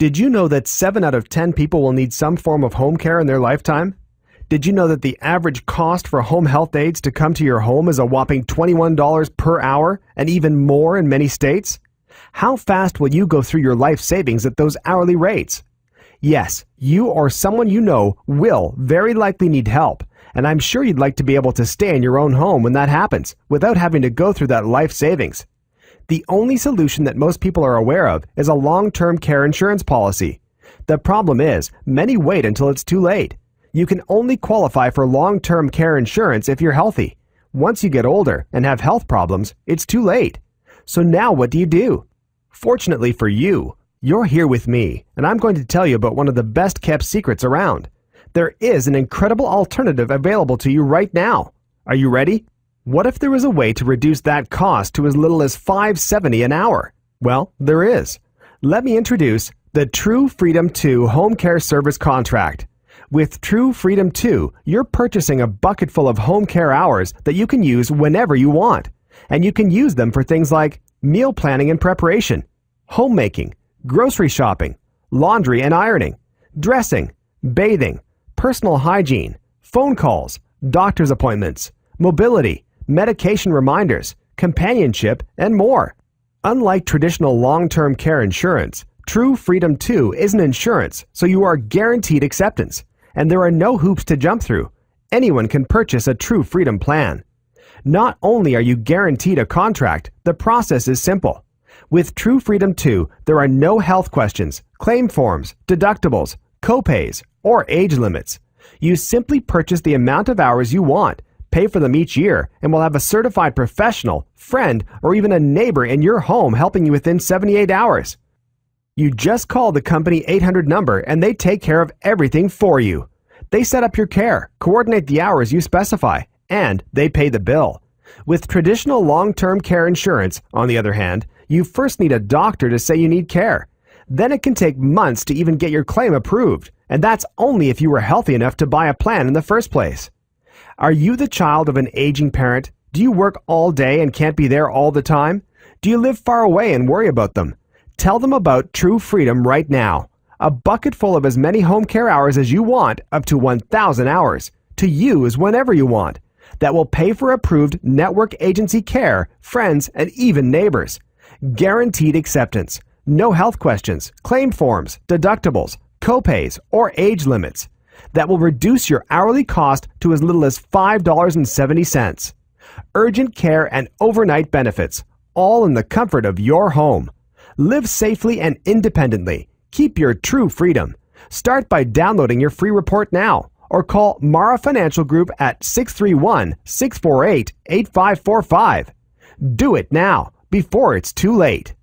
Did you know that 7 out of 10 people will need some form of home care in their lifetime? Did you know that the average cost for home health aides to come to your home is a whopping $21 per hour and even more in many states? How fast will you go through your life savings at those hourly rates? Yes, you or someone you know will very likely need help, and I'm sure you'd like to be able to stay in your own home when that happens without having to go through that life savings. The only solution that most people are aware of is a long-term care insurance policy. The problem is, many wait until it's too late. You can only qualify for long-term care insurance if you're healthy. Once you get older and have health problems, it's too late. So now what do you do? Fortunately for you, you're here with me, and I'm going to tell you about one of the best-kept secrets around. There is an incredible alternative available to you right now. Are you ready? What if there was a way to reduce that cost to as little as $5.70 an hour? Well, there is. Let me introduce the True Freedom 2 Home Care Service Contract. With True Freedom 2, you're purchasing a bucket full of home care hours that you can use whenever you want. And you can use them for things like meal planning and preparation, homemaking, grocery shopping, laundry and ironing, dressing, bathing, personal hygiene, phone calls, doctor's appointments, mobility, medication reminders, companionship, and more. Unlike traditional long-term care insurance, True Freedom 2 isn't insurance, so you are guaranteed acceptance, and there are no hoops to jump through. Anyone can purchase a True Freedom plan. Not only are you guaranteed a contract, the process is simple. With True Freedom 2, there are no health questions, claim forms, deductibles, copays, or age limits. You simply purchase the amount of hours you want, pay for them each year, and will have a certified professional, friend, or even a neighbor in your home helping you within 78 hours. You just call the company 800 number and they take care of everything for you. They set up your care, coordinate the hours you specify, and they pay the bill. With traditional long-term care insurance, on the other hand, you first need a doctor to say you need care. Then it can take months to even get your claim approved, and that's only if you were healthy enough to buy a plan in the first place. Are you the child of an aging parent? Do you work all day and can't be there all the time? Do you live far away and worry about them? Tell them about True Freedom right now. A bucket full of as many home care hours as you want, up to 1,000 hours, to use whenever you want. That will pay for approved network agency care, friends, and even neighbors. Guaranteed acceptance. No health questions, claim forms, deductibles, copays, or age limits. That will reduce your hourly cost to as little as $5.70. Urgent care and overnight benefits, all in the comfort of your home. Live safely and independently. Keep your true freedom. Start by downloading your free report now, or call Mara Financial Group at 631-648-8545. Do it now, before it's too late.